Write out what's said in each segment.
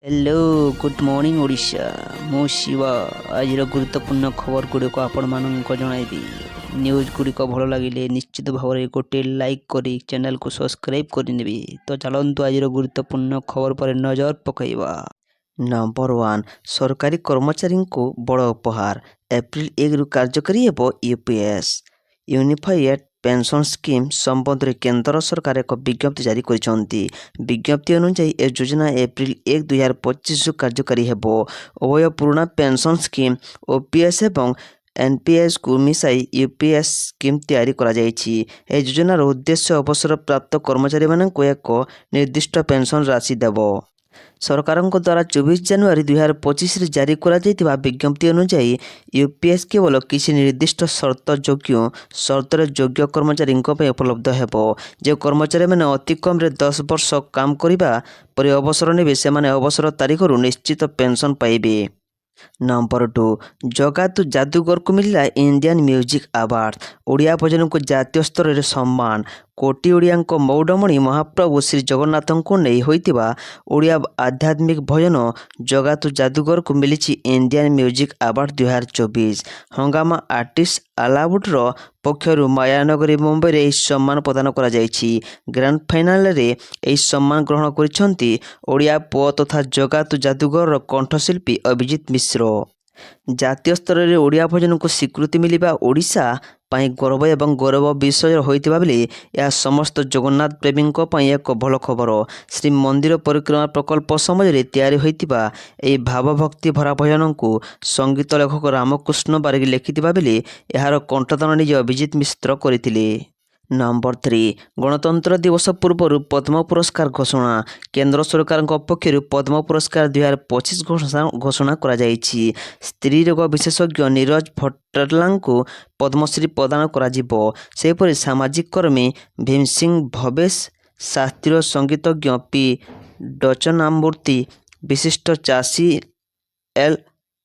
Hello good morning Odisha मु शिवा आज गुरुत्वपूर्ण खबर गुड़िक आपण मानक जनइबी न्यूज गुड़िक भल लगे निश्चित भाव में गोटे लाइक करी चैनल को सब्सक्राइब करनेबी। तो चलतु आज गुरुत्वपूर्ण खबर पर नजर पकईवा। नंबर 1 सरकारी कर्मचारी को बड़ उपहार एप्रिल 1 रु कार्यकारी हेब यूपीएस यूनिफाइड पेंशन स्कीम संबंध में केंद्र सरकार एक विज्ञप्ति जारी करिसेंती। विज्ञप्ति अनुसार ए योजना एप्रिल 1 2025 कार्यकारी हेब। उभय पुराना पेंशन स्कीम ओपीएस एवं एनपीएस को मिसाई यूपीएस स्कीम तैयारी करा जायछि। ए योजनार उद्देश्य अवसर प्राप्त कर्मचारी मानक एक निर्दिष्ट पेंशन राशि देव। सरकार द्वारा 24 जनवरी 2025 जारी करा जायतिबा विज्ञप्ति अनुसार यूपीएस केवल किसी निर्दिष्ट शर्तर योग्य कर्मचारी उपलब्ध हेब। जो कर्मचारी मैंने अति कम 10 वर्ष काम करिबा परि अवसर नेबे सेमाने अवसर तारीखरु निश्चित पेंशन पाइबे। नंबर 2 जगातु जादूगर को मिला इंडियन म्यूजिक अवार्ड ओडिया भजन को जातीय स्तर में सम्मान। कोटी ओडिया मौडमणि महाप्रभु श्री जगन्नाथ को नहीं होइतिबा ओडिया आध्यात्मिक भजन जगातु जादूगर को मिली इंडियन म्यूजिक अवार्ड 2024। हंगामा आर्टिस्ट अलाउडर पक्षर मायानगरी मुंबई में सम्मान प्रदान करा जायछि। ग्रांड फाइनाल रे यह सम्मान ग्रहण करिसेंती ओडिया पुओ तथा जगातु जादूगर कंठशिल्पी अभिजीत मिश्र। जातीय स्तर में ओडिया भजन को स्वीकृति मिलिबा ओडिशा पाई गर्व एवं गौरव विषय होइतिबा बेले यह समस्त जगन्नाथ प्रेमी एक भल खबर। श्री मंदिर परिक्रमा प्रकल्प समय तैयारी होइतिबा एई भावभक्ति भरा भजन को संगीत लेखक रामकृष्ण बारिक लिखितिबा बेले यार कंठदान निज अभिजीत मिश्र करथिले। नंबर 3 गणतंत्र दिवस पूर्व पद्म पुरस्कार घोषणा। केंद्र सरकार पक्षर पद्म पुरस्कार 2025 घोषणा करा जायछि। स्त्री रोग विशेषज्ञ नीरज भट्टला को पद्मश्री प्रदान करा जिवो। सेपरि सामाजिक कर्मी भीम सिंह भवेश शास्त्रीय संगीतज्ञ पी दक्षिणामूर्ति विशिष्ट चाषी एल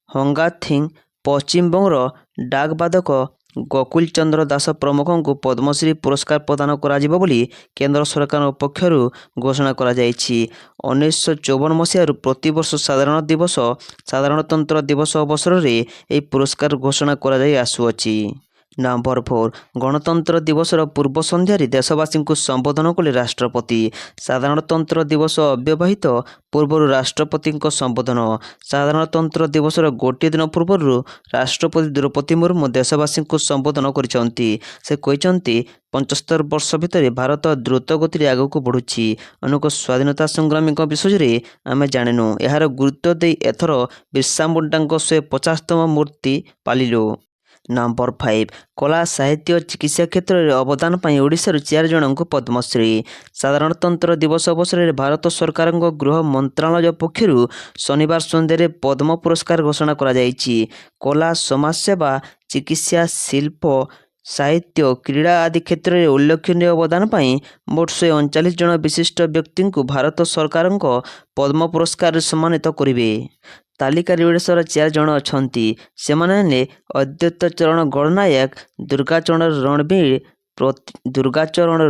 हंगाथिंग पश्चिमबंगर डाकबादक गोकुल चंद्र दास प्रमुख को पद्मश्री पुरस्कार प्रदान करा जिवो बोली केंद्र सरकार पक्षर घोषणा करा जायछि। 1954 मसीह प्रतिवर्ष साधारणतंत्र दिवस अवसर में यह पुरस्कार घोषणा करा जाय आसुअछि। नंबर 4 गणतंत्र दिवस पूर्व संध्यारे देशवासी को संबोधन कले राष्ट्रपति। साधारणतंत्र दिवस अव्यवहित पूर्व राष्ट्रपति संबोधन। साधारणतंत्र दिवस गोटे दिन पूर्व राष्ट्रपति द्रौपदी मुर्मू देशवासी को संबोधन करिसेंती। से कहते 75 वर्ष भितर भारत द्रुत गति आगक बढ़ुछि। अनेक स्वाधीनता संग्रामी विषय में आम जाणु। यार गुरुत्व दे एथर बिरसा मुंडा 150तम मूर्ति पालिलु। नंबर 5 कला साहित्य चिकित्सा क्षेत्र में अवदान पर ओडिशार 4 जन को पद्मश्री। साधारणतंत्र दिवस अवसर में भारत सरकार गृह मंत्रालय पक्षर शनिवार सन्ध्या पद्म पुरस्कार घोषणा करा जायछि। कला समाजसेवा चिकित्सा शिल्प साहित्य क्रीड़ा आदि क्षेत्र में उल्लेखनीय अवदान पर मोट 139 जन विशिष्ट व्यक्ति को भारत सरकार पद्म पुरस्कार सम्मानित करेंगे। तालिका ओडिशार 4 जन अछंती सेमाने अद्वैत चरण गणनायक दुर्गाचरण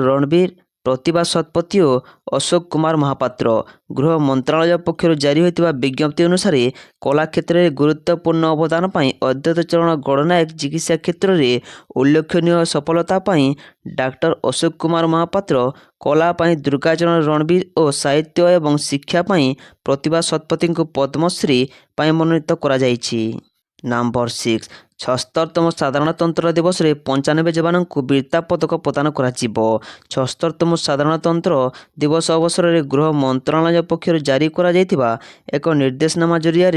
रणबीर प्रतिभा शतपथी और अशोक कुमार महापात्र। गृह मंत्रालय पक्षर जारी होता विज्ञप्ति अनुसार कला क्षेत्र में गुरुत्वपूर्ण अवदान पर अद्वैत चरण गणनायक चिकित्सा क्षेत्र में उल्लेखनीय सफलता पर डॉक्टर अशोक कुमार महापात्र कला पर दुर्गाचरण रणबीर और साहित्य एवं शिक्षा पर प्रतिभा शतपथी को पद्मश्री पर मनोनीत करा जायछि। नंबर 6 76तम साधारणतंत्र दिवस में 95 जवान को वीरता पदक प्रदान करा जिवो। 76तम साधारणतंत्र दिवस अवसर में गृह मंत्रालय पक्षर जारी करा जायतिबा एक निर्देशनामा जरिया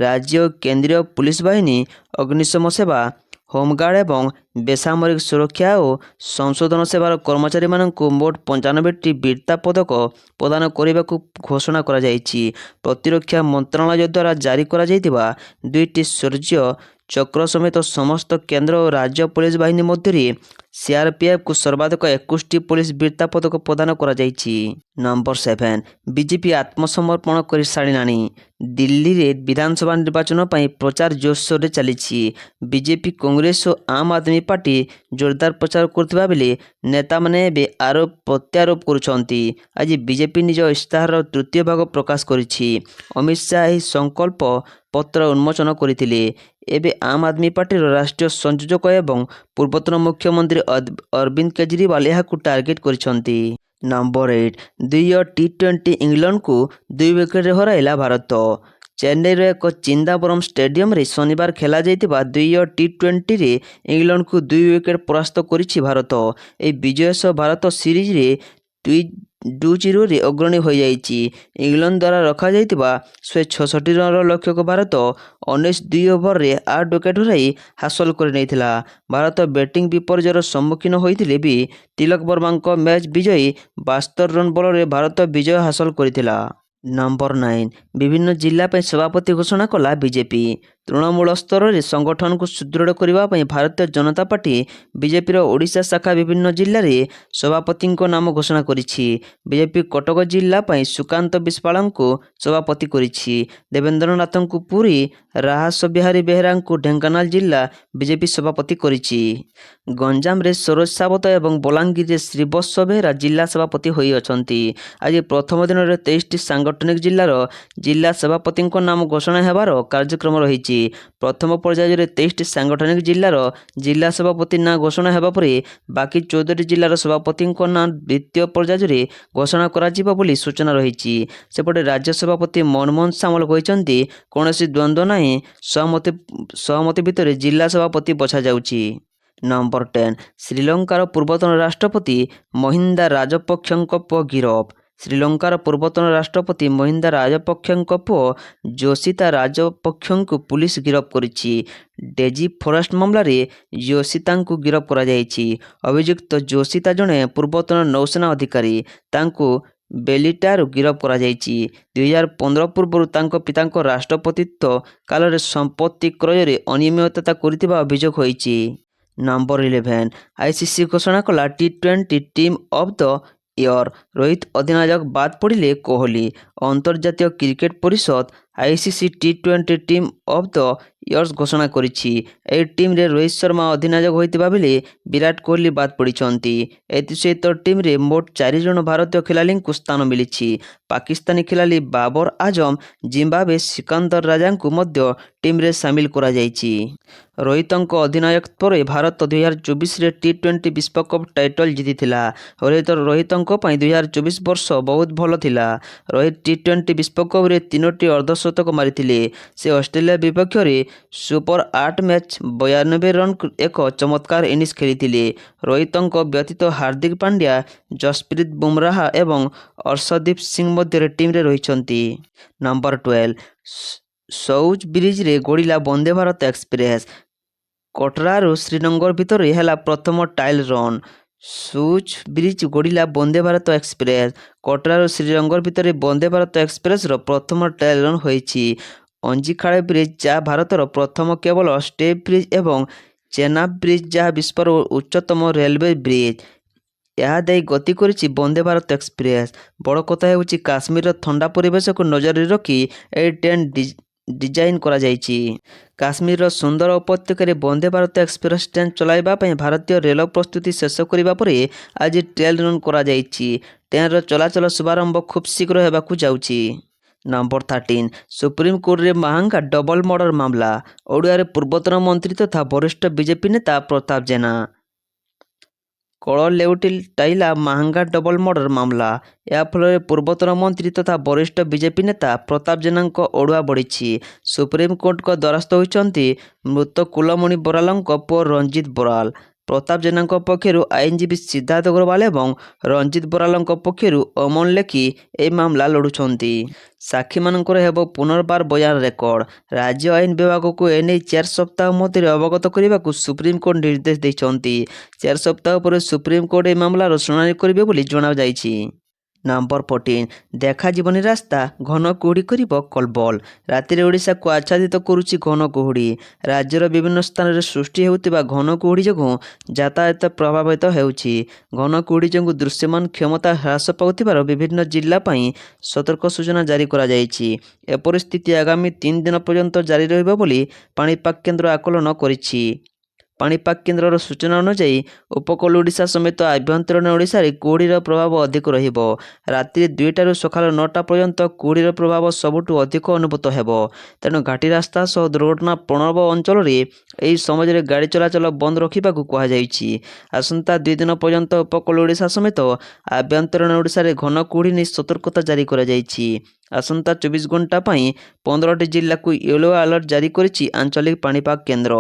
राज्य और केंद्रीय पुलिस बाहिनी अग्निशम सेवा होमगार्ड एवं बेसामरिक सुरक्षा और संशोधन सेवार कर्मचारी मानक मोट 95टी वीरता पदक प्रदान करने को घोषणा करा जायछि। प्रतिरक्षा मंत्रालय द्वारा जारी करा जायतिबा 2टी शौर्य चक्र समेत समस्त केंद्र और राज्य पुलिस बाहिनी मध्य ସିଆର୍ପିଏଫ୍କୁ ସର୍ବାଧିକ 21ଟି ପୋଲିସ ବୀରତା ପଦକ ପ୍ରଦାନ କରାଯାଇଛି। ନମ୍ବର 7 ବିଜେପି ଆତ୍ମସମର୍ପଣ କରି ସାରିଲାଣି। ଦିଲ୍ଲୀରେ ବିଧାନସଭା ନିର୍ବାଚନ ପାଇଁ ପ୍ରଚାର ଜୋରସୋରରେ ଚାଲିଛି। ବିଜେପି, କଂଗ୍ରେସ ଓ ଆମ୍ ଆଦମୀ ପାର୍ଟି ଜୋରଦାର ପ୍ରଚାର କରୁଥିବା ବେଳେ ନେତାମାନେ ଏବେ ଆରୋପ ପ୍ରତ୍ୟାରୋପ କରୁଛନ୍ତି। ଆଜି ବିଜେପି ନିଜ ଇସ୍ତାହାରର ତୃତୀୟ ଭାଗ ପ୍ରକାଶ କରିଛି। ଅମିତ ଶାହ ଏହି ସଂକଳ୍ପ ପତ୍ର ଉନ୍ମୋଚନ କରିଥିଲେ। ଏବେ ଆମ୍ ଆଦମୀ ପାର୍ଟିର ରାଷ୍ଟ୍ରୀୟ ସଂଯୋଜକ ଏବଂ ପୂର୍ବତନ ମୁଖ୍ୟମନ୍ତ୍ରୀ ଅରବିନ୍ଦ କେଜରିୱାଲ ଏହାକୁ ଟାର୍ଗେଟ କରିଛନ୍ତି। ନମ୍ବର 8 ଦ୍ୱିତୀୟ ଟି-20 ଇଂଲଣ୍ଡକୁ 2 ୱିକେଟରେ ହରାଇଲା ଭାରତ। ଚେନ୍ନାଇର ଏକ ଚିଦାମ୍ବରମ ଷ୍ଟାଡିୟମରେ ଶନିବାର ଖେଳାଯାଇଥିବା ଦ୍ୱିତୀୟ ଟି-20ରେ ଇଂଲଣ୍ଡକୁ 2 ୱିକେଟ ପରାସ୍ତ କରିଛି ଭାରତ। ଏହି ବିଜୟ ସହ ଭାରତ ସିରିଜରେ 2-0ରେ ଅଗ୍ରଣୀ ହୋଇଯାଇଛି। ଇଂଲଣ୍ଡ ଦ୍ୱାରା ରଖାଯାଇଥିବା 166 ରନର ଲକ୍ଷ୍ୟକୁ ଭାରତ 19 ଓଭରରେ 8 ୱିକେଟ ହରାଇ ହାସଲ କରିନେଇଥିଲା। ଭାରତ ବ୍ୟାଟିଂ ବିପର୍ଯ୍ୟୟର ସମ୍ମୁଖୀନ ହୋଇଥିଲେ ବି ତିଲକ ବର୍ମାଙ୍କ ମ୍ୟାଚ୍ ବିଜୟୀ 72 ରନ୍ ବଳରେ ଭାରତ ବିଜୟ ହାସଲ କରିଥିଲା। ନମ୍ବର 9 ବିଭିନ୍ନ ଜିଲ୍ଲା ପାଇଁ ସଭାପତି ଘୋଷଣା କଲା ବିଜେପି। ତୃଣମୂଳ ସ୍ତରରେ ସଂଗଠନକୁ ସୁଦୃଢ଼ କରିବା ପାଇଁ ଭାରତୀୟ ଜନତା ପାର୍ଟି ବିଜେପିର ଓଡ଼ିଶା ଶାଖା ବିଭିନ୍ନ ଜିଲ୍ଲାରେ ସଭାପତିଙ୍କ ନାମ ଘୋଷଣା କରିଛି। ବିଜେପି କଟକ ଜିଲ୍ଲା ପାଇଁ ସୁକାନ୍ତ ବିଶ୍ୱାଳଙ୍କୁ ସଭାପତି କରିଛି। ଦେବେନ୍ଦ୍ରନାଥଙ୍କୁ ପୁରୀ, ରାହାସ ବିହାରୀ ବେହେରାଙ୍କୁ ଢେଙ୍କାନାଳ ଜିଲ୍ଲା ବିଜେପି ସଭାପତି କରିଛି। ଗଞ୍ଜାମରେ ସରୋଜ ସାବତ ଏବଂ ବଲାଙ୍ଗୀରରେ ଶ୍ରୀବତ୍ସ ବେହେରା ଜିଲ୍ଲା ସଭାପତି ହୋଇଅଛନ୍ତି। ଆଜି ପ୍ରଥମ ଦିନରେ 23ଟି ସାଂଗଠନିକ ଜିଲ୍ଲାର ଜିଲ୍ଲା ସଭାପତିଙ୍କ ନାମ ଘୋଷଣା ହେବାର କାର୍ଯ୍ୟକ୍ରମ ରହିଛି। ପ୍ରଥମ ପର୍ଯ୍ୟାୟରେ 23ଟି ସାଂଗଠନିକ ଜିଲ୍ଲାର ଜିଲ୍ଲା ସଭାପତି ନାଁ ଘୋଷଣା ହେବା ପରେ ବାକି 14ଟି ଜିଲ୍ଲାର ସଭାପତିଙ୍କ ନାଁ ଦ୍ୱିତୀୟ ପର୍ଯ୍ୟାୟରେ ଘୋଷଣା କରାଯିବ ବୋଲି ସୂଚନା ରହିଛି। ସେପଟେ ରାଜ୍ୟ ସଭାପତି ମନମୋହନ ସାମଲ କହିଛନ୍ତି, କୌଣସି ଦ୍ୱନ୍ଦ୍ୱ ନାହିଁ, ସହମତି ଭିତ୍ତିରେ ଜିଲ୍ଲା ସଭାପତି ବଛାଯାଉଛି। ନମ୍ବର 10 ଶ୍ରୀଲଙ୍କାର ପୂର୍ବତନ ରାଷ୍ଟ୍ରପତି ମହିନ୍ଦା ରାଜପକ୍ଷଙ୍କ ପୁଅ ଗିରଫ। ଶ୍ରୀଲଙ୍କାର ପୂର୍ବତନ ରାଷ୍ଟ୍ରପତି ମହିନ୍ଦା ରାଜପକ୍ଷଙ୍କ ପୁଅ ଯୋଶିତା ରାଜପକ୍ଷଙ୍କୁ ପୁଲିସ ଗିରଫ କରିଛି। ଡେଜି ଫରେଷ୍ଟ ମାମଲାରେ ଯୋଶିତାଙ୍କୁ ଗିରଫ କରାଯାଇଛି। ଅଭିଯୁକ୍ତ ଯୋଶିତା ଜଣେ ପୂର୍ବତନ ନୌସେନା ଅଧିକାରୀ। ତାଙ୍କୁ ବେଲିଟାରୁ ଗିରଫ କରାଯାଇଛି। 2015 ପୂର୍ବରୁ ତାଙ୍କ ପିତାଙ୍କ ରାଷ୍ଟ୍ରପତିତ୍ୱ କାଳରେ ସମ୍ପତ୍ତି କ୍ରୟରେ ଅନିୟମିତତା କରିଥିବା ଅଭିଯୋଗ ହୋଇଛି। ନମ୍ବର 11 ଆଇସିସି ଘୋଷଣା କଲା ଟି-20 team of the year. Rohit ଅଧିନାୟକ ବାଦ ପଡ଼ିଲେ କୋହଲି। ଅନ୍ତର୍ଜାତୀୟ କ୍ରିକେଟ ପରିଷଦ ଆଇସିସି ଟି-20 ଟିମ୍ ଅଫ୍ ଦ ଇୟର୍ସ ଘୋଷଣା କରିଛି। ଏହି ଟିମ୍ରେ ରୋହିତ ଶର୍ମା ଅଧିନାୟକ ହୋଇଥିବା ବେଳେ ବିରାଟ କୋହଲି ବାଦ ପଡ଼ିଛନ୍ତି। ଏଥିସହିତ ଟିମ୍ରେ ମୋଟ 4 ଜଣ ଭାରତୀୟ ଖେଳାଳିଙ୍କୁ ସ୍ଥାନ ମିଳିଛି। ପାକିସ୍ତାନୀ ଖେଳାଳି ବାବର ଆଜମ, ଜିମ୍ବାୱେ ସିକନ୍ଦର ରାଜାଙ୍କୁ ମଧ୍ୟ ଟିମ୍ରେ ସାମିଲ କରାଯାଇଛି। ରୋହିତଙ୍କ ଅଧିନାୟକତ୍ୱରେ ଭାରତ 2024ରେ ଟି-20 ବିଶ୍ୱକପ୍ ଟାଇଟଲ ଜିତିଥିଲା। ରୋହିତଙ୍କ ପାଇଁ 2024 ବର୍ଷ ବହୁତ ଭଲ ଥିଲା। ରୋହିତ ଟି-20 ବିଶ୍ୱକପରେ 3ଟି ଅର୍ଦ୍ଧଶତକ ମାରିଥିଲେ। ସେ ଅଷ୍ଟ୍ରେଲିଆ ବିପକ୍ଷରେ ସୁପର 8 ମ୍ୟାଚ୍ 92 ରନ୍ ଏକ ଚମତ୍କାର ଇନିଂସ ଖେଳିଥିଲେ। ରୋହିତଙ୍କ ବ୍ୟତୀତ ହାର୍ଦ୍ଦିକ ପାଣ୍ଡ୍ୟା, ଯଶପ୍ରୀତ ବୁମରାହ ଏବଂ ଅର୍ଶଦୀପ ସିଂ ମଧ୍ୟ ଟିମ୍ରେ ରହିଛନ୍ତି। ନମ୍ବର 12 ସଉଜ ବ୍ରିଜରେ ଗଡ଼ିଲା ବନ୍ଦେ ଭାରତ ଏକ୍ସପ୍ରେସ୍। କଟରାରୁ ଶ୍ରୀନଗର ଭିତରେ ହେଲା ପ୍ରଥମ ଟାଇଲ୍ ରନ୍। ସୁଉଜ ବ୍ରିଜ ଗଡ଼ିଲା ବନ୍ଦେ ଭାରତ ଏକ୍ସପ୍ରେସ୍। କଟରାରୁ ଶ୍ରୀନଗର ଭିତରେ ବନ୍ଦେ ଭାରତ ଏକ୍ସପ୍ରେସ୍ର ପ୍ରଥମ ଟାଇଲ୍ ରନ୍ ହୋଇଛି। ଅଞ୍ଜିଖାଳ ବ୍ରିଜ, ଯାହା ଭାରତର ପ୍ରଥମ କେବଳ ଷ୍ଟେପ୍ ବ୍ରିଜ ଏବଂ ଚେନାବ ବ୍ରିଜ, ଯାହା ବିଶ୍ୱର ଉଚ୍ଚତମ ରେଲୱେ ବ୍ରିଜ। ଏହା ଦେଇ ଗତି କରିଛି ବନ୍ଦେ ଭାରତ ଏକ୍ସପ୍ରେସ୍। ବଡ଼ କଥା ହେଉଛି କାଶ୍ମୀରର ଥଣ୍ଡା ପରିବେଶକୁ ନଜରରେ ରଖି ଏହି ଟ୍ରେନ୍ ଡିଜାଇନ୍ କରାଯାଇଛି। କାଶ୍ମୀରର ସୁନ୍ଦର ଉପତ୍ୟକାରେ ବନ୍ଦେ ଭାରତ ଏକ୍ସପ୍ରେସ୍ ଟ୍ରେନ୍ ଚଳାଇବା ପାଇଁ ଭାରତୀୟ ରେଳ ପ୍ରସ୍ତୁତି ଶେଷ କରିବା ପରେ ଆଜି ଟ୍ରେନ୍ ରନ୍ କରାଯାଇଛି। ଟ୍ରେନ୍ର ଚଳାଚଳ ଶୁଭାରମ୍ଭ ଖୁବ୍ ଶୀଘ୍ର ହେବାକୁ ଯାଉଛି। ନମ୍ବର 13 ସୁପ୍ରିମକୋର୍ଟରେ ମାହାଙ୍ଗା ଡବଲ ମର୍ଡର ମାମଲା। ଓଡ଼ିଆରେ ପୂର୍ବତନ ମନ୍ତ୍ରୀ ତଥା ବରିଷ୍ଠ ବିଜେପି ନେତା ପ୍ରତାପ ଜେନା କଳ ଲେଉଟାଇଲା ମାହାଙ୍ଗା ଡବଲ ମର୍ଡର ମାମଲା। ଏହା ଫଳରେ ପୂର୍ବତନ ମନ୍ତ୍ରୀ ତଥା ବରିଷ୍ଠ ବିଜେପି ନେତା ପ୍ରତାପ ଜେନାଙ୍କ ଅଡ଼ୁଆ ବଢ଼ିଛି। ସୁପ୍ରିମକୋର୍ଟଙ୍କ ଦ୍ୱାରସ୍ଥ ହୋଇଛନ୍ତି ମୃତ କୁଲମଣି ବରାଲଙ୍କ ପୁଅ ରଞ୍ଜିତ ବରାଲ। ପ୍ରତାପ ଜେନାଙ୍କ ପକ୍ଷରୁ ଆଇନଜୀବୀ ସିଦ୍ଧାର୍ଥ ଅଗ୍ରୱାଲ ଏବଂ ରଞ୍ଜିତ ବରାଲଙ୍କ ପକ୍ଷରୁ ଅମନ ଲେଖି ଏହି ମାମଲା ଲଢ଼ୁଛନ୍ତି। ସାକ୍ଷୀମାନଙ୍କର ହେବ ପୁନର୍ବାର ବୟାନ ରେକର୍ଡ। ରାଜ୍ୟ ଆଇନ ବିଭାଗକୁ ଏନେଇ 4 ସପ୍ତାହ ମଧ୍ୟରେ ଅବଗତ କରିବାକୁ ସୁପ୍ରିମକୋର୍ଟ ନିର୍ଦ୍ଦେଶ ଦେଇଛନ୍ତି। 4 ସପ୍ତାହ ପରେ ସୁପ୍ରିମକୋର୍ଟ ଏହି ମାମଲାର ଶୁଣାଣି କରିବେ ବୋଲି ଜଣାଯାଇଛି। ନମ୍ବର 14 ଦେଖାଯିବନି ରାସ୍ତା ଘନ କୁହୁଡ଼ି କରିବ କଲବଲ। ରାତିରେ ଓଡ଼ିଶାକୁ ଆଚ୍ଛାଦିତ କରୁଛି ଘନ କୁହୁଡ଼ି। ରାଜ୍ୟର ବିଭିନ୍ନ ସ୍ଥାନରେ ସୃଷ୍ଟି ହେଉଥିବା ଘନ କୁହୁଡ଼ି ଯୋଗୁଁ ଯାତାୟାତ ପ୍ରଭାବିତ ହେଉଛି। ଘନ କୁହୁଡ଼ି ଯୋଗୁଁ ଦୃଶ୍ୟମାନ କ୍ଷମତା ହ୍ରାସ ପାଉଥିବାର ବିଭିନ୍ନ ଜିଲ୍ଲା ପାଇଁ ସତର୍କ ସୂଚନା ଜାରି କରାଯାଇଛି। ଏ ପରିସ୍ଥିତି ଆଗାମୀ 3 ଦିନ ପର୍ଯ୍ୟନ୍ତ ଜାରି ରହିବ ବୋଲି ପାଣିପାଗ କେନ୍ଦ୍ର ଆକଳନ କରିଛି। ପାଣିପାଗ କେନ୍ଦ୍ରର ସୂଚନା ଅନୁଯାୟୀ ଉପକୂଳ ଓଡ଼ିଶା ସମେତ ଆଭ୍ୟନ୍ତରୀଣ ଓଡ଼ିଶାରେ କୁହୁଡ଼ିର ପ୍ରଭାବ ଅଧିକ ରହିବ। ରାତ୍ରି 2ଟାରୁ ସକାଳ 9ଟା ପର୍ଯ୍ୟନ୍ତ କୁହୁଡ଼ିର ପ୍ରଭାବ ସବୁଠୁ ଅଧିକ ଅନୁଭୂତ ହେବ। ତେଣୁ ଘାଟି ରାସ୍ତା ସହ ଦୁର୍ଘଟଣା ପ୍ରବଣ ଅଞ୍ଚଳରେ ଏହି ସମୟରେ ଗାଡ଼ି ଚଳାଚଳ ବନ୍ଦ ରଖିବାକୁ କୁହାଯାଇଛି। ଆସନ୍ତା 2 ଦିନ ପର୍ଯ୍ୟନ୍ତ ଉପକୂଳ ଓଡ଼ିଶା ସମେତ ଆଭ୍ୟନ୍ତରୀଣ ଓଡ଼ିଶାରେ ଘନ କୁହୁଡ଼ି ନେଇ ସତର୍କତା ଜାରି କରାଯାଇଛି। ଆସନ୍ତା 24 ଘଣ୍ଟା ପାଇଁ 15ଟି ଜିଲ୍ଲାକୁ ୟେଲୋ ଆଲର୍ଟ ଜାରି କରିଛି ଆଞ୍ଚଳିକ ପାଣିପାଗ କେନ୍ଦ୍ର।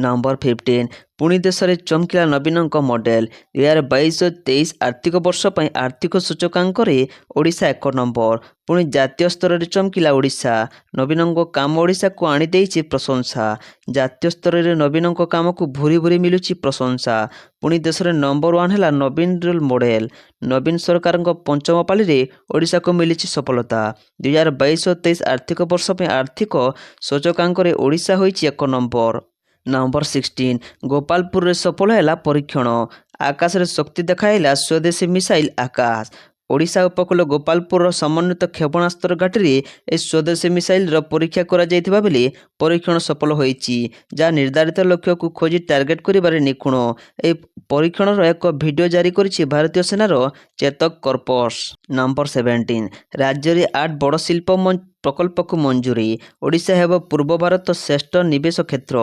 ନମ୍ବର 15 ପୁଣି ଦେଶରେ ଚମକିଲା ନବୀନଙ୍କ ମଡେଲ। 2022-23 ଆର୍ଥିକ ବର୍ଷ ପାଇଁ ଆର୍ଥିକ ସୂଚକାଙ୍କରେ ଓଡ଼ିଶା 1 ନମ୍ବର। ପୁଣି ଜାତୀୟ ସ୍ତରରେ ଚମକିଲା ଓଡ଼ିଶା। ନବୀନଙ୍କ କାମ ଓଡ଼ିଶାକୁ ଆଣିଦେଇଛି ପ୍ରଶଂସା। ଜାତୀୟ ସ୍ତରରେ ନବୀନଙ୍କ କାମକୁ ଭୁରି ଭୁରି ମିଳୁଛି ପ୍ରଶଂସା। ପୁଣି ଦେଶରେ ନମ୍ବର 1 ହେଲା ନବୀନ ରୋଲ ମଡେଲ। ନବୀନ ସରକାରଙ୍କ ପଞ୍ଚମ ପାଳିରେ ଓଡ଼ିଶାକୁ ମିଳିଛି ସଫଳତା। 2022-23 ଆର୍ଥିକ ବର୍ଷ ପାଇଁ ଆର୍ଥିକ ସୂଚକାଙ୍କରେ ଓଡ଼ିଶା ହୋଇଛି 1 ନମ୍ବର। ନମ୍ବର 16 ଗୋପାଳପୁରରେ ସଫଳ ହେଲା ପରୀକ୍ଷଣ। ଆକାଶରେ ଶକ୍ତି ଦେଖାଇଲା ସ୍ୱଦେଶୀ ମିସାଇଲ ଆକାଶ। ଓଡ଼ିଶା ଉପକୂଳ ଗୋପାଳପୁରର ସମନ୍ୱିତ କ୍ଷେପଣାସ୍ତ୍ର ଘାଟିରେ ଏହି ସ୍ୱଦେଶୀ ମିସାଇଲର ପରୀକ୍ଷା କରାଯାଇଥିବା ବେଳେ ପରୀକ୍ଷଣ ସଫଳ ହୋଇଛି, ଯାହା ନିର୍ଦ୍ଧାରିତ ଲକ୍ଷ୍ୟକୁ ଖୋଜି ଟାର୍ଗେଟ କରିବାରେ ନିଖୁଣ। ଏହି ପରୀକ୍ଷଣର ଏକ ଭିଡ଼ିଓ ଜାରି କରିଛି ଭାରତୀୟ ସେନାର ଚେତକ କର୍ପସ। ନମ୍ବର 17 ରାଜ୍ୟରେ 8 ବଡ଼ ଶିଳ୍ପ ପ୍ରକଳ୍ପକୁ ମଞ୍ଜୁରୀ। ଓଡ଼ିଶା ହେବ ପୂର୍ବ ଭାରତ ଶ୍ରେଷ୍ଠ ନିବେଶ କ୍ଷେତ୍ର।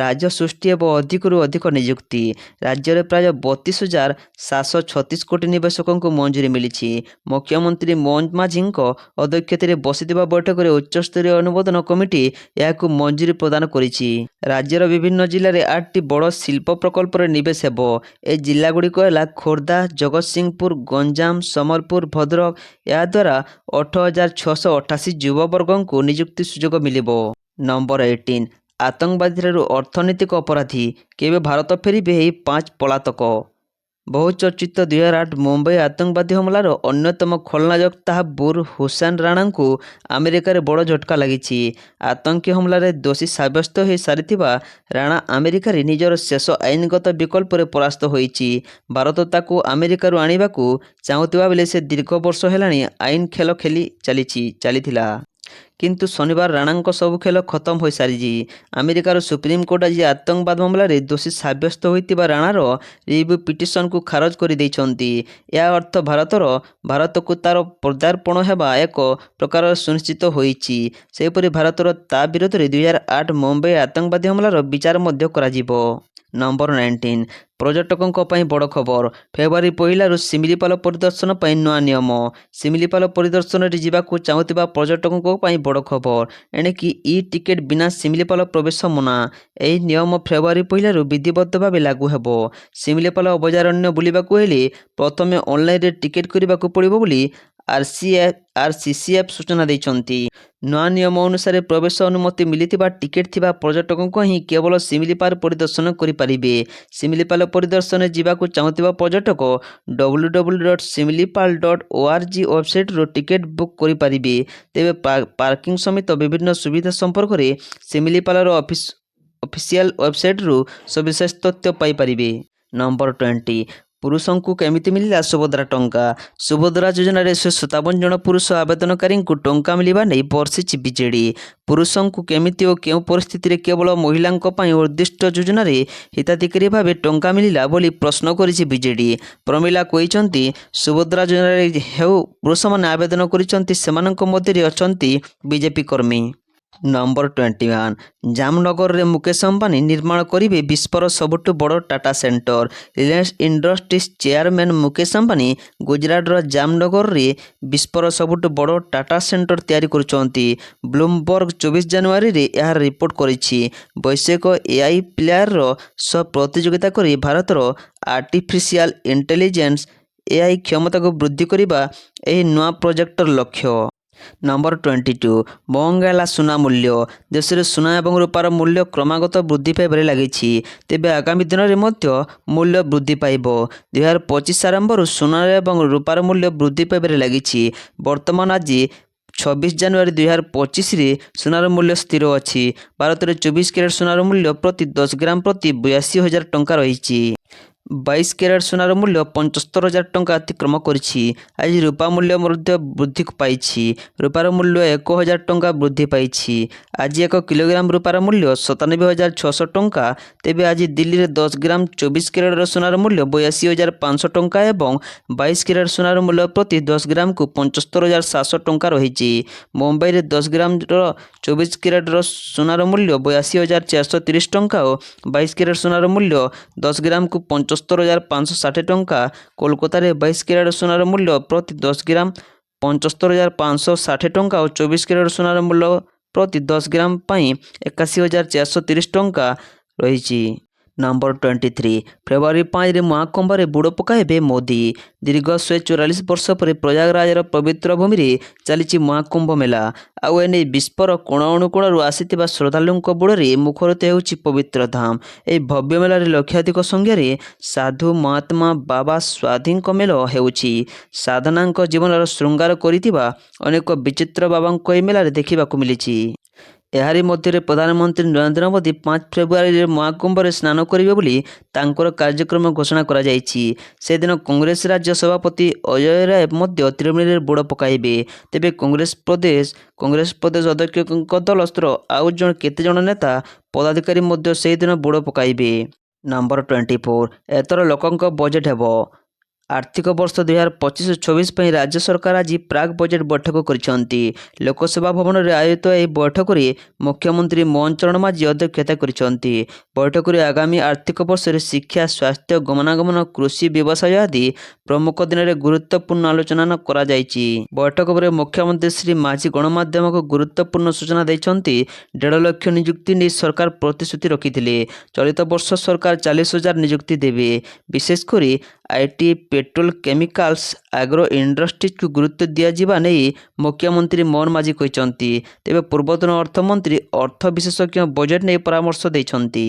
ରାଜ୍ୟ ସୃଷ୍ଟି ହେବ ଅଧିକରୁ ଅଧିକ ନିଯୁକ୍ତି। ରାଜ୍ୟରେ ପ୍ରାୟ 32,736 କୋଟି ନିବେଶକଙ୍କୁ ମଞ୍ଜୁରୀ ମିଳିଛି। ମୁଖ୍ୟମନ୍ତ୍ରୀ ମୋହନ ମାଝୀଙ୍କ ଅଧ୍ୟକ୍ଷତାରେ ବସିଥିବା ବୈଠକରେ ଉଚ୍ଚସ୍ତରୀୟ ଅନୁମୋଦନ କମିଟି ଏହାକୁ ମଞ୍ଜୁରୀ ପ୍ରଦାନ କରିଛି। ରାଜ୍ୟର ବିଭିନ୍ନ ଜିଲ୍ଲାରେ 8ଟି ବଡ଼ ଶିଳ୍ପ ପ୍ରକଳ୍ପରେ ନିବେଶ ହେବ। ଏହି ଜିଲ୍ଲାଗୁଡ଼ିକ ହେଲା ଖୋର୍ଦ୍ଧା, ଜଗତସିଂହପୁର, ଗଞ୍ଜାମ, ସମ୍ବଲପୁର, ଭଦ୍ରକ। ଏହାଦ୍ୱାରା 8,688 ଯୁବବର୍ଗଙ୍କୁ ନିଯୁକ୍ତି ସୁଯୋଗ ମିଳିବ। ନମ୍ବର 18 ଆତଙ୍କବାଦୀଠାରୁ ଅର୍ଥନୈତିକ ଅପରାଧୀ କେବେ ଭାରତ ଫେରିବେ ଏହି 5 ପଳାତକ? ବହୁଚର୍ଚ୍ଚିତ 2008 ମୁମ୍ବାଇ ଆତଙ୍କବାଦୀ ହମଲାର ଅନ୍ୟତମ ଖଳନାୟକ ବୁର ହୁସେନ ରାଣାଙ୍କୁ ଆମେରିକାରେ ବଡ଼ ଝଟକା ଲାଗିଛି। ଆତଙ୍କୀ ହମଲାରେ ଦୋଷୀ ସାବ୍ୟସ୍ତ ହୋଇ ସାରିଥିବା ରାଣା ଆମେରିକାରେ ନିଜର ଶେଷ ଆଇନଗତ ବିକଳ୍ପରେ ପରାସ୍ତ ହୋଇଛି। ଭାରତ ତାକୁ ଆମେରିକାରୁ ଆଣିବାକୁ ଚାହୁଁଥିବା ବେଳେ ସେ ଦୀର୍ଘ ବର୍ଷ ହେଲାଣି ଆଇନ ଖେଳ ଖେଳି ଚାଲିଥିଲା। କିନ୍ତୁ ଶନିବାର ରାଣାଙ୍କ ସବୁ ଖେଳ ଖତମ ହୋଇସାରିଛି। ଆମେରିକାର ସୁପ୍ରିମକୋର୍ଟ ଆଜି ଆତଙ୍କବାଦ ମାମଲାରେ ଦୋଷୀ ସାବ୍ୟସ୍ତ ହୋଇଥିବା ରାଣାର ରିଭ୍ୟୁ ପିଟିସନକୁ ଖାରଜ କରିଦେଇଛନ୍ତି। ଏହା ଅର୍ଥ ଭାରତକୁ ତାର ପଦାର୍ପଣ ହେବା ଏକ ପ୍ରକାର ସୁନିଶ୍ଚିତ ହୋଇଛି। ସେହିପରି ଭାରତର ତା ବିରୋଧରେ 2008 ମୁମ୍ବାଇ ଆତଙ୍କବାଦୀ ହମଲାର ବିଚାର ମଧ୍ୟ କରାଯିବ। ନମ୍ବର 19 ପର୍ଯ୍ୟଟକଙ୍କ ପାଇଁ ବଡ଼ ଖବର। ଫେବୃଆରୀ 1ରୁ ଶିମିଳିପାଳ ପରିଦର୍ଶନ ପାଇଁ ନୂଆ ନିୟମ। ଶିମିଳିପାଳ ପରିଦର୍ଶନରେ ଯିବାକୁ ଚାହୁଁଥିବା ପର୍ଯ୍ୟଟକଙ୍କ ପାଇଁ ବଡ଼ ଖବର। ଏଣିକି ଇ-ଟିକେଟ୍ ବିନା ଶିମିଳିପାଳ ପ୍ରବେଶ ମନା। ଏହି ନିୟମ ଫେବୃଆରୀ 1ରୁ ବିଧିବଦ୍ଧ ଭାବେ ଲାଗୁ ହେବ। ଶିମିଳିପାଳ ଅଭୟାରଣ୍ୟ ବୁଲିବାକୁ ହେଲେ ପ୍ରଥମେ ଅନଲାଇନରେ ଟିକେଟ୍ କରିବାକୁ ପଡ଼ିବ ବୋଲି ଆରସିସିଏଫ୍ ସୂଚନା ଦେଇଛନ୍ତି। ନୂଆ ନିୟମ ଅନୁସାରେ ପ୍ରବେଶ ଅନୁମତି ମିଳିଥିବା ଟିକେଟ୍ ଥିବା ପର୍ଯ୍ୟଟକଙ୍କ ହିଁ କେବଳ ଶିମିଳିପାଳ ପରିଦର୍ଶନ କରିପାରିବେ। ଶିମିଳିପାଳ ପରିଦର୍ଶନରେ ଯିବାକୁ ଚାହୁଁଥିବା ପର୍ଯ୍ୟଟକ www.similipal.org ୱେବସାଇଟରୁ ଟିକେଟ୍ ବୁକ୍ କରିପାରିବେ। ତେବେ ପାର୍କିଂ ସମେତ ବିଭିନ୍ନ ସୁବିଧା ସମ୍ପର୍କରେ ଶିମିଳିପାଳର ଅଫିସିଆଲ ୱେବସାଇଟରୁ ସବିଶେଷ ତଥ୍ୟ ପାଇପାରିବେ। ନମ୍ବର 20 ପୁରୁଷଙ୍କୁ କେମିତି ମିଳିଲା ସୁଭଦ୍ରା ଟଙ୍କା? ସୁଭଦ୍ରା ଯୋଜନାରେ 157 ଜଣ ପୁରୁଷ ଆବେଦନକାରୀଙ୍କୁ ଟଙ୍କା ମିଳିବା ନେଇ ବର୍ଷିଛି ବିଜେଡି। ପୁରୁଷଙ୍କୁ କେମିତି ଓ କେଉଁ ପରିସ୍ଥିତିରେ କେବଳ ମହିଳାଙ୍କ ପାଇଁ ଉଦ୍ଦିଷ୍ଟ ଯୋଜନାରେ ହିତାଧିକାରୀ ଭାବେ ଟଙ୍କା ମିଳିଲା ବୋଲି ପ୍ରଶ୍ନ କରିଛି ବିଜେଡି। ପ୍ରମିଳା କହିଛନ୍ତି, ସୁଭଦ୍ରା ଯୋଜନାରେ ହେଉ ପୁରୁଷମାନେ ଆବେଦନ କରିଛନ୍ତି ସେମାନଙ୍କ ମଧ୍ୟରେ ଅଛନ୍ତି ବିଜେପି କର୍ମୀ। ନମ୍ବର 21 ଜାମନଗରରେ ମୁକେଶ ଅମ୍ବାନୀ ନିର୍ମାଣ କରିବେ ବିଶ୍ୱର ସବୁଠୁ ବଡ଼ Tata centre. Reliance industries chairman Mukesh Ambani ଗୁଜରାଟର ଜାମନଗରରେ ବିଶ୍ୱର ସବୁଠୁ ବଡ଼ ଟାଟା ସେଣ୍ଟର ତିଆରି କରୁଛନ୍ତି। ବ୍ଲୁମବର୍ଗ 24 ଜାନୁଆରୀରେ ଏହାର ରିପୋର୍ଟ କରିଛି। ବୈଷୟିକ ଏଆଇ ପ୍ଲେୟାରର ସହ ପ୍ରତିଯୋଗିତା କରି ଭାରତର ଆର୍ଟିଫିସିଆଲ ଇଣ୍ଟେଲିଜେନ୍ସ ଏଆଇ କ୍ଷମତାକୁ ବୃଦ୍ଧି କରିବା ଏହି ନୂଆ ପ୍ରୋଜେକ୍ଟର ଲକ୍ଷ୍ୟ। ନମ୍ବର 22 ମହଙ୍ଗା ହେଲା ସୁନା ମୂଲ୍ୟ। ଦେଶରେ ସୁନା ଏବଂ ରୂପାର ମୂଲ୍ୟ କ୍ରମାଗତ ବୃଦ୍ଧି ପାଇବାରେ ଲାଗିଛି। ତେବେ ଆଗାମୀ ଦିନରେ ମଧ୍ୟ ମୂଲ୍ୟ ବୃଦ୍ଧି ପାଇବ। 2025 ଆରମ୍ଭରୁ ସୁନା ଏବଂ ରୂପାର ମୂଲ୍ୟ ବୃଦ୍ଧି ପାଇବାରେ ଲାଗିଛି। ବର୍ତ୍ତମାନ ଆଜି 26 ଜାନୁଆରୀ 2025ରେ ସୁନାର ମୂଲ୍ୟ ସ୍ଥିର ଅଛି। ଭାରତରେ 24 କ୍ୟାରେଟ୍ ସୁନାର ମୂଲ୍ୟ ପ୍ରତି 10 ଗ୍ରାମ ପ୍ରତି 82,000 ଟଙ୍କା ରହିଛି। 22 କ୍ୟାରେଟ୍ ସୁନାର ମୂଲ୍ୟ 75,000 ଟଙ୍କା ଅତିକ୍ରମ କରିଛି। ଆଜି ରୂପା ମୂଲ୍ୟ ମଧ୍ୟ ବୃଦ୍ଧି ପାଇଛି। ରୂପାର ମୂଲ୍ୟ 1,000 ଟଙ୍କା ବୃଦ୍ଧି ପାଇଛି। ଆଜି 1 କିଲୋଗ୍ରାମ ରୂପାର ମୂଲ୍ୟ 97,600 ଟଙ୍କା। ତେବେ ଆଜି ଦିଲ୍ଲୀରେ 10 ଗ୍ରାମ 24 କ୍ୟାରେଟ୍ର ସୁନାର ମୂଲ୍ୟ 82,500 ଟଙ୍କା ଏବଂ 22 କ୍ୟାରେଟ୍ ସୁନାର ମୂଲ୍ୟ ପ୍ରତି 10 ଗ୍ରାମକୁ 75,700 ଟଙ୍କା ରହିଛି। ମୁମ୍ବାଇରେ 10 ଗ୍ରାମର 24 କ୍ୟାରେଟ୍ର ସୁନାର ମୂଲ୍ୟ 82,430 ଟଙ୍କା ଓ 22 କ୍ୟାରେଟ୍ ସୁନାର ମୂଲ୍ୟ 10 ଗ୍ରାମକୁ 75,560 ଟଙ୍କା। କୋଲକାତାରେ 22 କ୍ୟାରେଟ୍ ସୁନାର ମୂଲ୍ୟ ପ୍ରତି 10 ଗ୍ରାମ 75,560 ଟଙ୍କା ଓ 24 କ୍ୟାରେଟ୍ ସୁନାର ମୂଲ୍ୟ ପ୍ରତି 10 ଗ୍ରାମ ପାଇଁ 81,430 ଟଙ୍କା ରହିଛି। ନମ୍ବର 23 ଫେବୃଆରୀ 5ରେ ମହାକୁମ୍ଭରେ ବୁଡ଼ ପକାଇବେ ମୋଦି। ଦୀର୍ଘ 144 ବର୍ଷ ପରେ ପ୍ରୟାଗରାଜର ପବିତ୍ର ଭୂମିରେ ଚାଲିଛି ମହାକୁମ୍ଭ ମେଳା। ଆଉ ଏନେଇ ବିଶ୍ୱର କୋଣ ଅନୁକୋଣରୁ ଆସିଥିବା ଶ୍ରଦ୍ଧାଳୁଙ୍କ ବୁଡ଼ରେ ମୁଖରିତ ହେଉଛି ପବିତ୍ର ଧାମ। ଏହି ଭବ୍ୟ ମେଳାରେ ଲକ୍ଷାଧିକ ସଂଖ୍ୟାରେ ସାଧୁ ମହାତ୍ମା ବାବା ସ୍ୱାଧୀଙ୍କ ମେଳ ହେଉଛି। ସାଧନାଙ୍କ ଜୀବନର ଶୃଙ୍ଗାର କରିଥିବା ଅନେକ ବିଚିତ୍ର ବାବାଙ୍କୁ ଏହି ମେଳାରେ ଦେଖିବାକୁ ମିଳିଛି। ଏହାରି ମଧ୍ୟରେ ପ୍ରଧାନମନ୍ତ୍ରୀ ନରେନ୍ଦ୍ର ମୋଦି 5 ଫେବୃଆରୀରେ ମହାକୁମ୍ଭରେ ସ୍ନାନ କରିବେ ବୋଲି ତାଙ୍କର କାର୍ଯ୍ୟକ୍ରମ ଘୋଷଣା କରାଯାଇଛି। ସେଦିନ କଂଗ୍ରେସ ରାଜ୍ୟ ସଭାପତି ଅଜୟ ରାୟ ମଧ୍ୟ ତ୍ରିବେଣୀରେ ବୁଡ଼ ପକାଇବେ। ତେବେ କଂଗ୍ରେସ ପ୍ରଦେଶ ଅଧ୍ୟକ୍ଷଙ୍କ ଦଳର ଆଉ କେତେଜଣ ନେତା ପଦାଧିକାରୀ ମଧ୍ୟ ସେହିଦିନ ବୁଡ଼ ପକାଇବେ। ନମ୍ବର 24 ଏଥର ଲୋକଙ୍କ ବଜେଟ୍ ହେବ। ଆର୍ଥିକ ବର୍ଷ 2025-26 ପାଇଁ ରାଜ୍ୟ ସରକାର ଆଜି ପ୍ରାକ୍ ବଜେଟ୍ ବୈଠକ କରିଛନ୍ତି। ଲୋକସେବା ଭବନରେ ଆୟୋଜିତ ଏହି ବୈଠକରେ ମୁଖ୍ୟମନ୍ତ୍ରୀ ମୋହନ ଚରଣ ମାଝୀ ଅଧ୍ୟକ୍ଷତା କରିଛନ୍ତି। ବୈଠକରେ ଆଗାମୀ ଆର୍ଥିକ ବର୍ଷରେ ଶିକ୍ଷା, ସ୍ୱାସ୍ଥ୍ୟ, ଗମନାଗମନ, କୃଷି, ବ୍ୟବସାୟ ଆଦି ପ୍ରମୁଖ ଦିନରେ ଗୁରୁତ୍ୱପୂର୍ଣ୍ଣ ଆଲୋଚନା କରାଯାଇଛି। ବୈଠକ ପରେ ମୁଖ୍ୟମନ୍ତ୍ରୀ ଶ୍ରୀ ମାଝୀ ଗଣମାଧ୍ୟମକୁ ଗୁରୁତ୍ୱପୂର୍ଣ୍ଣ ସୂଚନା ଦେଇଛନ୍ତି। 1.5 ଲକ୍ଷ ନିଯୁକ୍ତି ନେଇ ସରକାର ପ୍ରତିଶ୍ରୁତି ରଖିଥିଲେ। ଚଳିତ ବର୍ଷ ସରକାର 40,000 ନିଯୁକ୍ତି ଦେବେ। ବିଶେଷ କରି ଆଇଟି, ପେଟ୍ରୋଲ କେମିକାଲ୍ସ, ଆଗ୍ରୋ ଇଣ୍ଡଷ୍ଟ୍ରିଜକୁ ଗୁରୁତ୍ୱ ଦିଆଯିବା ନେଇ ମୁଖ୍ୟମନ୍ତ୍ରୀ ମୋହନ ମାଝୀ କହିଛନ୍ତି। ତେବେ ପୂର୍ବତନ ଅର୍ଥମନ୍ତ୍ରୀ ଅର୍ଥ ବିଶେଷଜ୍ଞ ବଜେଟ୍ ନେଇ ପରାମର୍ଶ ଦେଇଛନ୍ତି।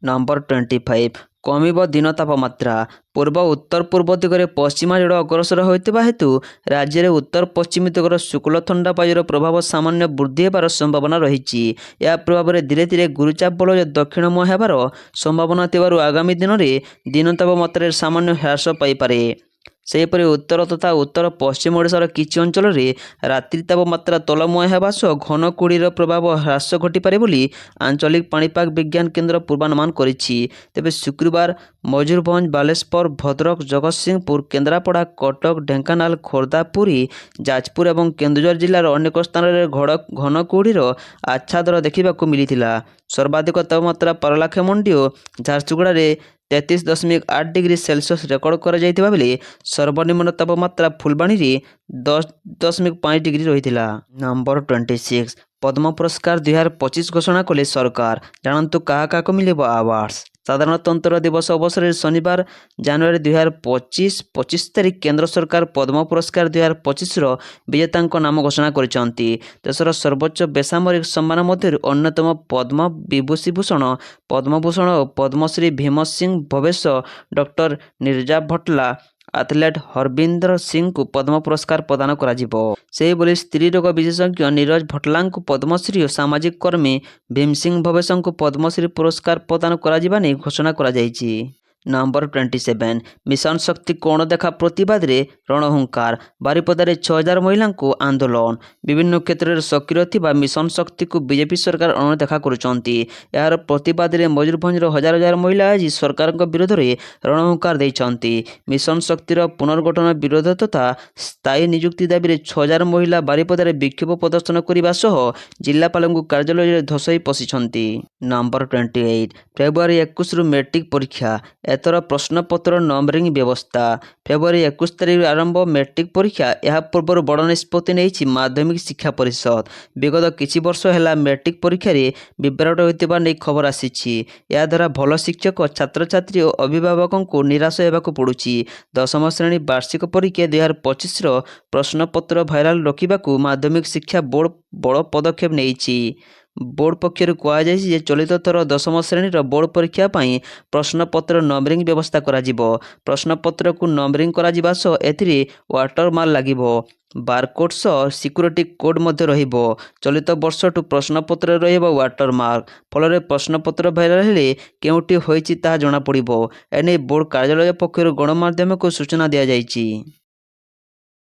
ନମ୍ବର 25 କମିବ ଦିନ ତାପମାତ୍ରା। ପୂର୍ବ ଉତ୍ତର ପୂର୍ବ ଦିଗରେ ପଶ୍ଚିମା ଝଡ଼ ଅଗ୍ରସର ହେଉଥିବା ହେତୁ ରାଜ୍ୟରେ ଉତ୍ତର ପଶ୍ଚିମ ଦିଗର ଶୁଷ୍କ ଥଣ୍ଡା ବାୟୁର ପ୍ରଭାବ ସାମାନ୍ୟ ବୃଦ୍ଧି ହେବାର ସମ୍ଭାବନା ରହିଛି। ଏହା ପ୍ରଭାବରେ ଧୀରେ ଧୀରେ ଗୁରୁଚାପ ବଳୟ ଦକ୍ଷିଣମୁହାଁ ହେବାର ସମ୍ଭାବନା ଥିବାରୁ ଆଗାମୀ ଦିନରେ ଦିନ ତାପମାତ୍ରାରେ ସାମାନ୍ୟ ହ୍ରାସ ପାଇପାରେ। ସେହିପରି ଉତ୍ତର ତଥା ଉତ୍ତର ପଶ୍ଚିମ ଓଡ଼ିଶାର କିଛି ଅଞ୍ଚଳରେ ରାତ୍ରି ତାପମାତ୍ରା ତଳମୁହାଁ ହେବା ସହ ଘନ କୁହୁଡ଼ିର ପ୍ରଭାବ ହ୍ରାସ ଘଟିପାରେ ବୋଲି ଆଞ୍ଚଳିକ ପାଣିପାଗ ବିଜ୍ଞାନ କେନ୍ଦ୍ର ପୂର୍ବାନୁମାନ କରିଛି। ତେବେ ଶୁକ୍ରବାର ମୟୂରଭଞ୍ଜ, ବାଲେଶ୍ୱର, ଭଦ୍ରକ, ଜଗତସିଂହପୁର, କେନ୍ଦ୍ରାପଡ଼ା, କଟକ, ଢେଙ୍କାନାଳ, ଖୋର୍ଦ୍ଧା, ପୁରୀ, ଯାଜପୁର ଏବଂ କେନ୍ଦୁଝର ଜିଲ୍ଲାର ଅନେକ ସ୍ଥାନରେ ଘନ କୁହୁଡ଼ିର ଆଚ୍ଛାଦନ ଦେଖିବାକୁ ମିଳିଥିଲା। ସର୍ବାଧିକ ତାପମାତ୍ରା ପାରଳାଖେମୁଣ୍ଡି ଓ ଝାରସୁଗୁଡ଼ାରେ 33.8 ଡିଗ୍ରୀ ସେଲସିୟସ୍ ରେକର୍ଡ କରାଯାଇଥିବା ବେଳେ ସର୍ବନିମ୍ନ ତାପମାତ୍ରା ଫୁଲବାଣୀରେ 10.5 ଡିଗ୍ରୀ ରହିଥିଲା। ନମ୍ବର 26 ପଦ୍ମ ପୁରସ୍କାର 2025 ଘୋଷଣା କଲେ ସରକାର। ଜାଣନ୍ତୁ କାହା କାହାକୁ ମିଳିବ ଆୱାର୍ଡସ୍। ସାଧାରଣତନ୍ତ୍ର ଦିବସ ଅବସରରେ ଶନିବାର ଜାନୁଆରୀ 2025 ତାରିଖ କେନ୍ଦ୍ର ସରକାର ପଦ୍ମ ପୁରସ୍କାର 2025ର ବିଜେତାଙ୍କ ନାମ ଘୋଷଣା କରିଛନ୍ତି। ଦେଶର ସର୍ବୋଚ୍ଚ ବେସାମରିକ ସମ୍ମାନ ମଧ୍ୟରୁ ଅନ୍ୟତମ ପଦ୍ମ ବିଭୂଷଣ, ପଦ୍ମଭୂଷଣ ଓ ପଦ୍ମଶ୍ରୀ ଭୀମ ସିଂ ଭବେଶ, ଡକ୍ଟର ନିର୍ଜା ଭଟ୍ଟଲା, ଆଥଲେଟ୍ ହରବିନ୍ଦର ସିଂଙ୍କୁ ପଦ୍ମ ପୁରସ୍କାର ପ୍ରଦାନ କରାଯିବ। ସେହିଭଳି ସ୍ତ୍ରୀ ରୋଗ ବିଶେଷଜ୍ଞ ନୀରଜ ଭଟ୍ଟଲାଙ୍କୁ ପଦ୍ମଶ୍ରୀ ଓ ସାମାଜିକ କର୍ମୀ ଭୀମ ସିଂ ଭବେଶଙ୍କୁ ପଦ୍ମଶ୍ରୀ ପୁରସ୍କାର ପ୍ରଦାନ କରାଯିବା ନେଇ ଘୋଷଣା କରାଯାଇଛି। ନମ୍ବର 27 ମିଶନ ଶକ୍ତି କୋଣ ଦେଖା ପ୍ରତିବାଦରେ ରଣହୁଙ୍କାର। ବାରିପଦାରେ 6,000 ମହିଳାଙ୍କୁ ଆନ୍ଦୋଳନ। ବିଭିନ୍ନ କ୍ଷେତ୍ରରେ ସକ୍ରିୟ ଥିବା ମିଶନ ଶକ୍ତିକୁ ବିଜେପି ସରକାର ଅଣଦେଖା କରୁଛନ୍ତି। ଏହାର ପ୍ରତିବାଦରେ ମୟୂରଭଞ୍ଜର ହଜାର ହଜାର ମହିଳା ଆଜି ସରକାରଙ୍କ ବିରୋଧରେ ରଣହୁଙ୍କାର ଦେଇଛନ୍ତି। ମିଶନ ଶକ୍ତିର ପୁନର୍ଗଠନ ବିରୋଧ ତଥା ସ୍ଥାୟୀ ନିଯୁକ୍ତି ଦାବିରେ 6,000 ମହିଳା ବାରିପଦାରେ ବିକ୍ଷୋଭ ପ୍ରଦର୍ଶନ କରିବା ସହ ଜିଲ୍ଲାପାଳଙ୍କୁ କାର୍ଯ୍ୟାଳୟରେ ଧସାଇ ପଶିଛନ୍ତି। ନମ୍ବର 28 ଫେବୃଆରୀ 21ରୁ ମେଟ୍ରିକ୍ ପରୀକ୍ଷା। ଏଥର ପ୍ରଶ୍ନପତ୍ର ନମ୍ବରିଂ ବ୍ୟବସ୍ଥା। ଫେବୃଆରୀ 21 ତାରିଖରୁ ଆରମ୍ଭ ମାଟ୍ରିକ ପରୀକ୍ଷା। ଏହା ପୂର୍ବରୁ ବଡ଼ ନିଷ୍ପତ୍ତି ନେଇଛି ମାଧ୍ୟମିକ ଶିକ୍ଷା ପରିଷଦ। ବିଗତ କିଛି ବର୍ଷ ହେଲା ମାଟ୍ରିକ ପରୀକ୍ଷାରେ ବିଭ୍ରାଟ ହୋଇଥିବା ନେଇ ଖବର ଆସିଛି। ଏହାଦ୍ୱାରା ଭଲ ଶିକ୍ଷକ, ଛାତ୍ରଛାତ୍ରୀ ଓ ଅଭିଭାବକଙ୍କୁ ନିରାଶ ହେବାକୁ ପଡ଼ୁଛି। ଦଶମ ଶ୍ରେଣୀ ବାର୍ଷିକ ପରୀକ୍ଷା 2025ର ପ୍ରଶ୍ନପତ୍ର ଭାଇରାଲ ରଖିବାକୁ ମାଧ୍ୟମିକ ଶିକ୍ଷା ବୋର୍ଡ ବଡ଼ ପଦକ୍ଷେପ ନେଇଛି। ବୋର୍ଡ ପକ୍ଷରୁ କୁହାଯାଇଛି ଯେ ଚଳିତ ଥର ଦଶମ ଶ୍ରେଣୀର ବୋର୍ଡ ପରୀକ୍ଷା ପାଇଁ ପ୍ରଶ୍ନପତ୍ର ନମ୍ବରିଂ ବ୍ୟବସ୍ଥା କରାଯିବ। ପ୍ରଶ୍ନପତ୍ରକୁ ନମ୍ବରିଂ କରାଯିବା ସହ ଏଥିରେ ୱାଟରମାର୍କ ଲାଗିବ। ବାରକୋଡ୍ ସହ ସିକ୍ୟୁରିଟି କୋଡ୍ ମଧ୍ୟ ରହିବ। ଚଳିତ ବର୍ଷଠୁ ପ୍ରଶ୍ନପତ୍ରରେ ରହିବ ୱାଟରମାର୍କ। ଫଳରେ ପ୍ରଶ୍ନପତ୍ର ଭାଇରାଲ ହେଲେ କେଉଁଠି ହୋଇଛି ତାହା ଜଣାପଡ଼ିବ। ଏନେଇ ବୋର୍ଡ କାର୍ଯ୍ୟାଳୟ ପକ୍ଷରୁ ଗଣମାଧ୍ୟମକୁ ସୂଚନା ଦିଆଯାଇଛି।